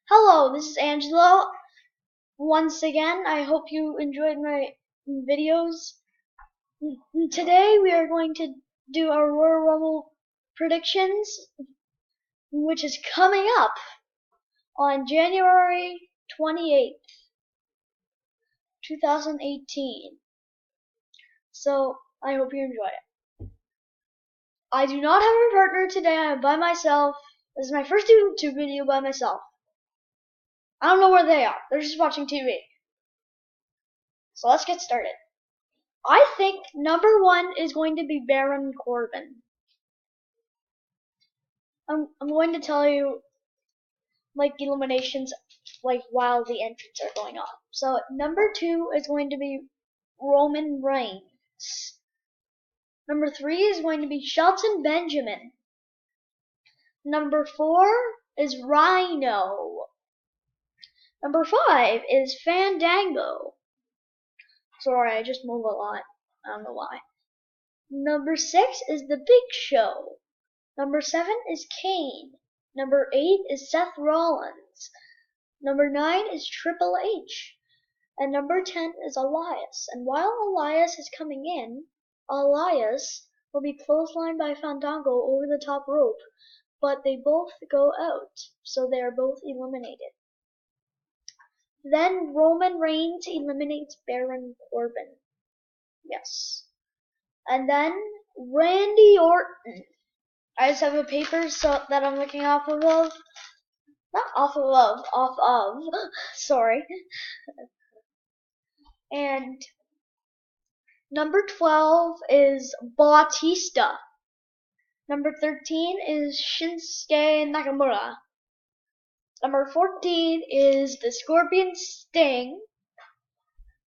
Hello, this is Angelo. Once again, I hope you enjoyed my videos. Today we are going to do our Royal Rumble predictions, which is coming up on January 28th, 2018. So, I hope you enjoy it. I do not have a partner today. I am by myself. This is my first YouTube video by myself. I don't know where they are. They're just watching TV. So let's get started. I think number 1 is going to be Baron Corbin. I'm going to tell you eliminations while the entrants are going on. So number 2 is going to be Roman Reigns. Number 3 is going to be Shelton Benjamin. Number 4 is Rhino. Number 5 is Fandango. Sorry, I just move a lot. I don't know why. Number 6 is The Big Show. Number 7 is Kane. Number 8 is Seth Rollins. Number 9 is Triple H. And number 10 is Elias. And while Elias is coming in, Elias will be clotheslined by Fandango over the top rope. But they both go out, so they are both eliminated. Then Roman Reigns eliminates Baron Corbin. Yes. And then Randy Orton. I just have a paper that I'm looking off of. Not off of. Sorry. And number 12 is Bautista. Number 13 is Shinsuke Nakamura. Number 14 is the Scorpion Sting.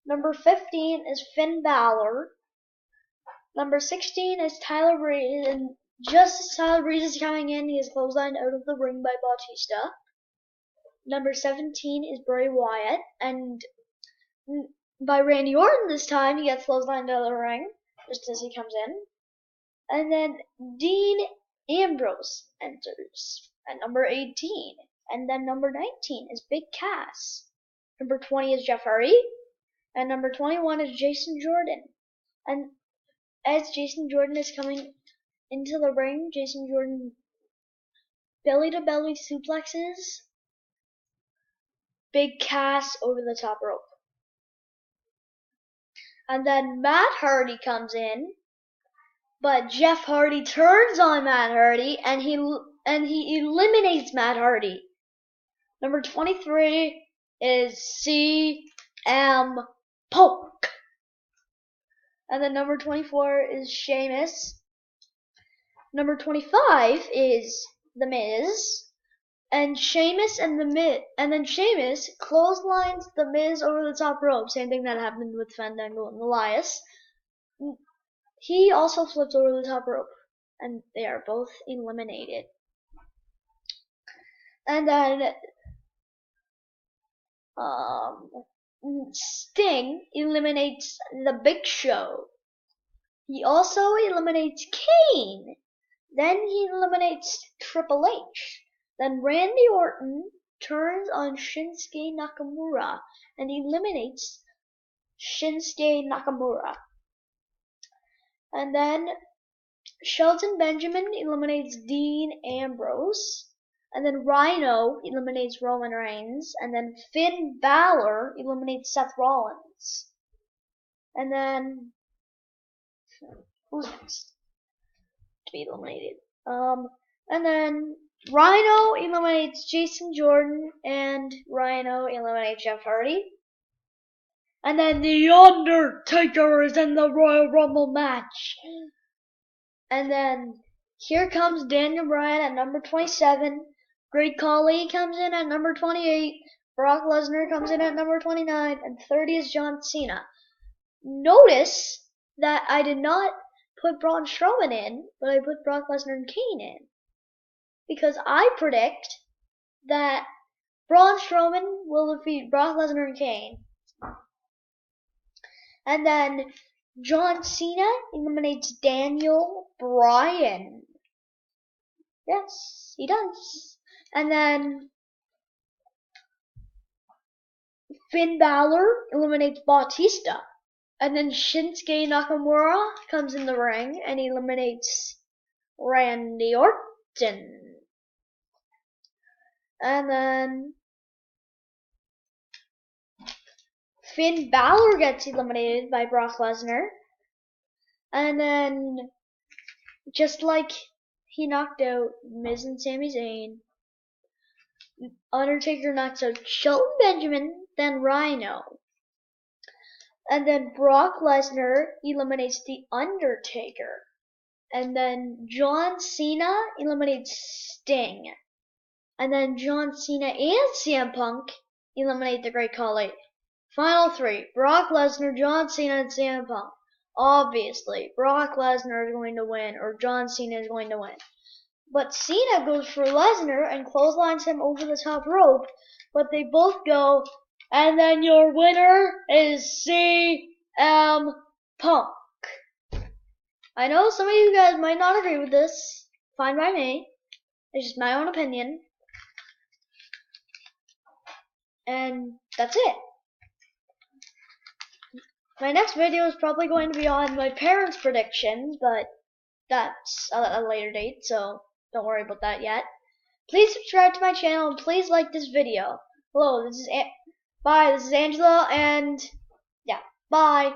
Number 15 is Finn Balor. Number 16 is Tyler Breeze, and just as Tyler Breeze is coming in, he is clotheslined out of the ring by Bautista. Number 17 is Bray Wyatt, and by Randy Orton this time, he gets clotheslined out of the ring, just as he comes in. And then Dean Ambrose enters at number 18. And then number 19 is Big Cass. Number 20 is Jeff Hardy. And number 21 is Jason Jordan. And as Jason Jordan is coming into the ring, Jason Jordan belly-to-belly suplexes Big Cass over the top rope. And then Matt Hardy comes in, but Jeff Hardy turns on Matt Hardy, and he eliminates Matt Hardy. Number 23 is CM Punk. And then number 24 is Sheamus. Number 25 is The Miz. And Sheamus clotheslines The Miz over the top rope. Same thing that happened with Fandango and Elias. He also flips over the top rope. And they are both eliminated. And then Sting eliminates The Big Show. He also eliminates Kane. Then he eliminates Triple H. Then Randy Orton turns on Shinsuke Nakamura and eliminates Shinsuke Nakamura. And then Shelton Benjamin eliminates Dean Ambrose. And then Rhino eliminates Roman Reigns. And then Finn Balor eliminates Seth Rollins. And then who's next to be eliminated? And then Rhino eliminates Jason Jordan, and Rhino eliminates Jeff Hardy. And then The Undertaker is in the Royal Rumble match. And then here comes Daniel Bryan at number 27. Great Khali comes in at number 28. Brock Lesnar comes in at number 29. And 30 is John Cena. Notice that I did not put Braun Strowman in, but I put Brock Lesnar and Kane in. Because I predict that Braun Strowman will defeat Brock Lesnar and Kane. And then John Cena eliminates Daniel Bryan. Yes, he does. And then Finn Balor eliminates Bautista. And then Shinsuke Nakamura comes in the ring and eliminates Randy Orton. And then Finn Balor gets eliminated by Brock Lesnar. And then, just like he knocked out Miz and Sami Zayn, Undertaker knocks out Shelton Benjamin, then Rhino. And then Brock Lesnar eliminates The Undertaker. And then John Cena eliminates Sting. And then John Cena and CM Punk eliminate the Great Khali. Final three: Brock Lesnar, John Cena, and CM Punk. Obviously, Brock Lesnar is going to win, or John Cena is going to win. But Cena goes for Lesnar and clotheslines him over the top rope, but they both go, and then your winner is CM Punk. I know some of you guys might not agree with this. Fine by me. It's just my own opinion. And that's it. My next video is probably going to be on my parents' predictions, but that's a later date, so don't worry about that yet. Please subscribe to my channel and please like this video. Hello, this is Angelo, and yeah, bye.